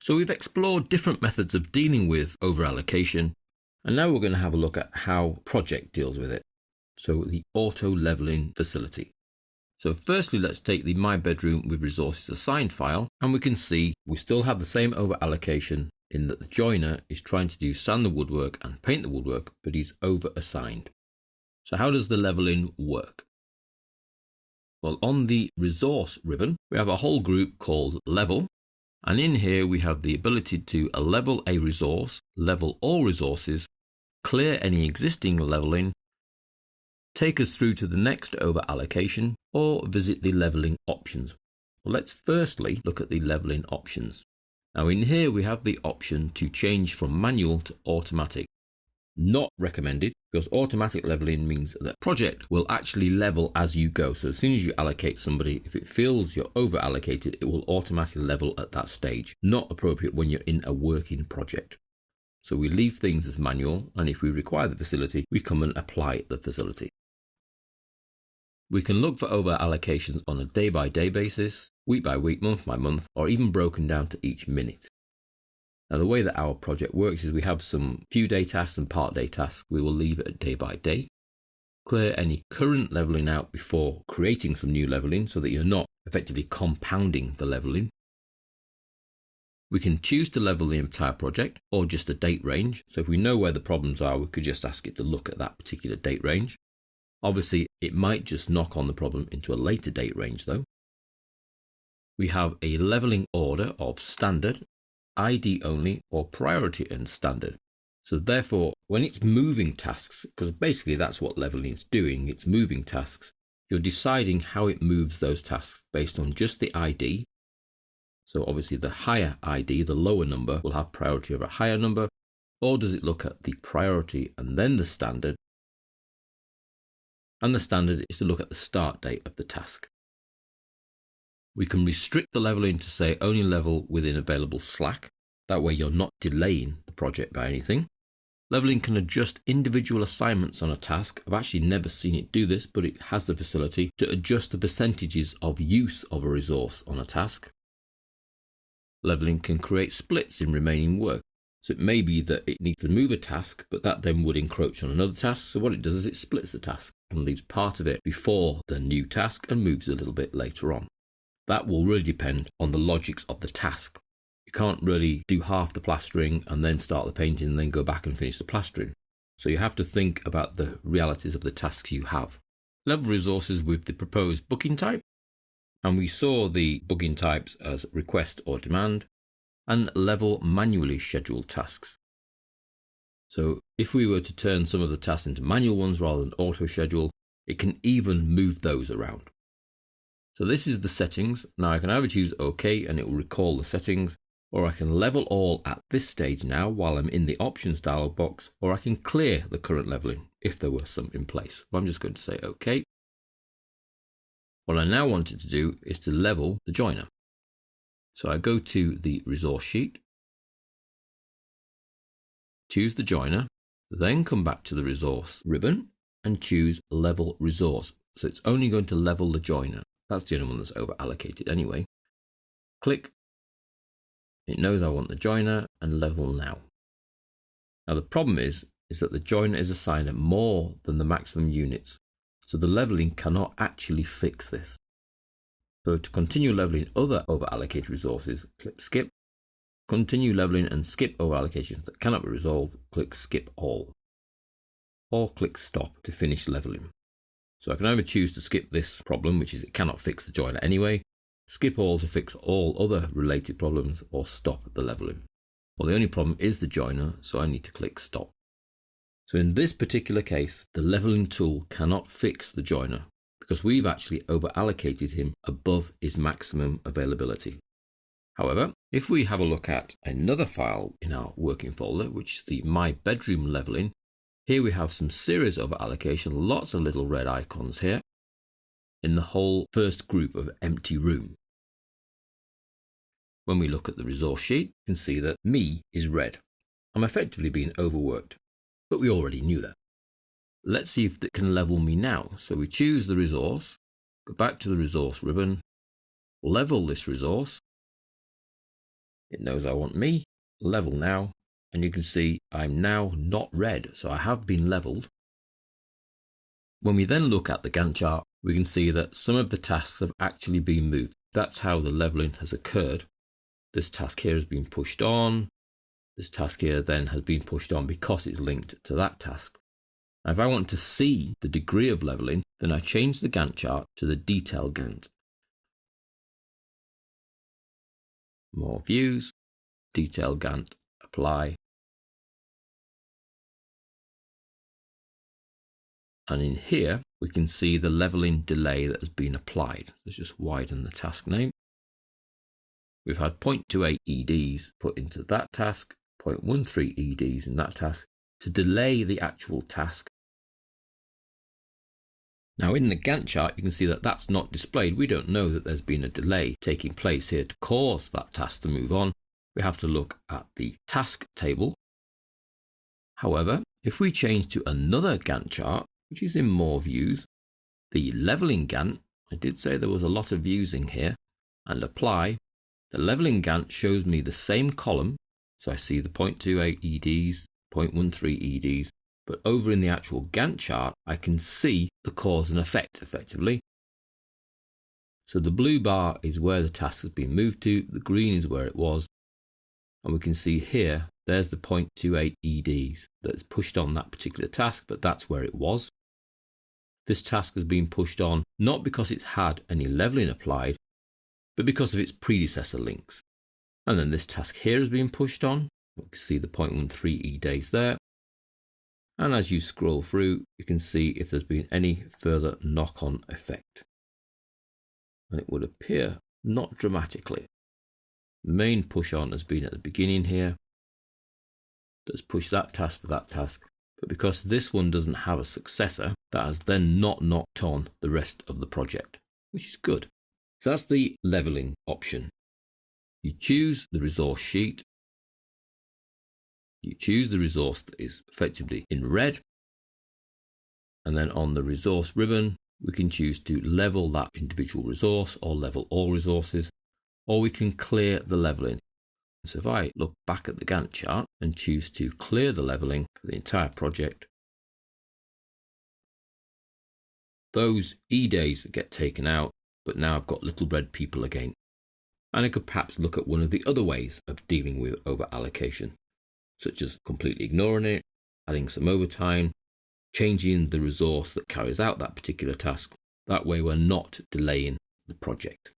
So we've explored different methods of dealing with overallocation, and now we're going to have a look at how project deals with it. So the auto leveling facility. So firstly, let's take the My Bedroom with Resources Assigned file, and we can see we still have the same overallocation in that the joiner is trying to do sand the woodwork and paint the woodwork, but he's over assigned. So how does the leveling work? Well, on the resource ribbon, we have a whole group called level. And in here, we have the ability to level a resource, level all resources, clear any existing leveling, take us through to the next overallocation, or visit the leveling options. Well, let's firstly look at the leveling options. Now in here, we have the option to change from manual to automatic. Not recommended, because automatic leveling means that the project will actually level as you go. So as soon as you allocate somebody, if it feels you're over allocated, it will automatically level at that stage. Not appropriate when you're in a working project. So we leave things as manual, and if we require the facility, we come and apply the facility. We can look for over allocations on a day-by-day basis, week-by-week, month-by-month, or even broken down to each minute. Now the way that our project works is we have some few day tasks and part day tasks. We will leave it at day by day. Clear any current leveling out before creating some new leveling so that you're not effectively compounding the leveling. We can choose to level the entire project or just a date range. So if we know where the problems are, we could just ask it to look at that particular date range. Obviously, it might just knock on the problem into a later date range though. We have a leveling order of standard, ID only, or priority and standard. So therefore, when it's moving tasks, because basically that's what leveling is doing, it's moving tasks, you're deciding how it moves those tasks based on just the ID. So obviously the higher ID, the lower number, will have priority over a higher number, or does it look at the priority and then the standard? And the standard is to look at the start date of the task. We can restrict the leveling to say only level within available slack. That way you're not delaying the project by anything. Leveling can adjust individual assignments on a task. I've actually never seen it do this, but it has the facility to adjust the percentages of use of a resource on a task. Leveling can create splits in remaining work. So it may be that it needs to move a task, but that then would encroach on another task. So what it does is it splits the task and leaves part of it before the new task and moves a little bit later on. That will really depend on the logics of the task. You can't really do half the plastering and then start the painting and then go back and finish the plastering. So you have to think about the realities of the tasks you have. Level resources with the proposed booking type. And we saw the booking types as request or demand, and level manually scheduled tasks. So if we were to turn some of the tasks into manual ones rather than auto schedule, it can even move those around. So this is the settings. Now I can either choose OK and it will recall the settings, or I can level all at this stage now while I'm in the options dialog box, or I can clear the current leveling if there were some in place. I'm just going to say OK. What I now wanted to do is to level the joiner. So I go to the resource sheet, choose the joiner, then come back to the resource ribbon and choose level resource. So it's only going to level the joiner. That's the only one that's over allocated anyway. Click. It knows I want the joiner and level now. Now the problem is that the joiner is assigned more than the maximum units. So the leveling cannot actually fix this. So to continue leveling other over allocated resources, click skip. Continue leveling and skip over allocations that cannot be resolved, click skip all. Or click stop to finish leveling. So I can either choose to skip this problem, which is it cannot fix the joiner anyway, skip all to fix all other related problems, or stop the leveling. Well, the only problem is the joiner, so I need to click stop. So in this particular case, the leveling tool cannot fix the joiner because we've actually over allocated him above his maximum availability. However, if we have a look at another file in our working folder, which is the My Bedroom leveling, here we have some series over allocation, lots of little red icons here in the whole first group of empty room. When we look at the resource sheet, you can see that me is red. I'm effectively being overworked, but we already knew that. Let's see if it can level me now. So we choose the resource, go back to the resource ribbon, level this resource, It knows I want me, level now, and you can see I'm now not red, so I have been leveled. When we then look at the Gantt chart, we can see that some of the tasks have actually been moved. That's how the leveling has occurred. This task here has been pushed on. This task here then has been pushed on because it's linked to that task. Now, if I want to see the degree of leveling, then I change the Gantt chart to the detail Gantt. More views, detail Gantt, apply. And in here, we can see the leveling delay that has been applied. Let's just widen the task name. We've had 0.28 EDs put into that task, 0.13 EDs in that task to delay the actual task. Now in the Gantt chart, you can see that that's not displayed. We don't know that there's been a delay taking place here to cause that task to move on. We have to look at the task table. However, if we change to another Gantt chart, which is in more views, the leveling Gantt, I did say there was a lot of views in here, and apply, the leveling Gantt shows me the same column, so I see the 0.28 EDs, 0.13 EDs, but over in the actual Gantt chart, I can see the cause and effect effectively. So the blue bar is where the task has been moved to, the green is where it was, and we can see here, there's the 0.28 EDs that's pushed on that particular task, but that's where it was. This task has been pushed on not because it's had any leveling applied, but because of its predecessor links. And then this task here has been pushed on. We can see the 0.13 EDs there. And as you scroll through, you can see if there's been any further knock-on effect. And it would appear not dramatically. The main push on has been at the beginning here. That's pushed that task to that task. But because this one doesn't have a successor, that has then not knocked on the rest of the project, which is good. So that's the leveling option. You choose the resource sheet. You choose the resource that is effectively in red. And then on the resource ribbon, we can choose to level that individual resource or level all resources, or we can clear the leveling. So if I look back at the Gantt chart and choose to clear the leveling for the entire project, those E days get taken out, but now I've got little red people again. And I could perhaps look at one of the other ways of dealing with over allocation, such as completely ignoring it, adding some overtime, changing the resource that carries out that particular task. That way we're not delaying the project.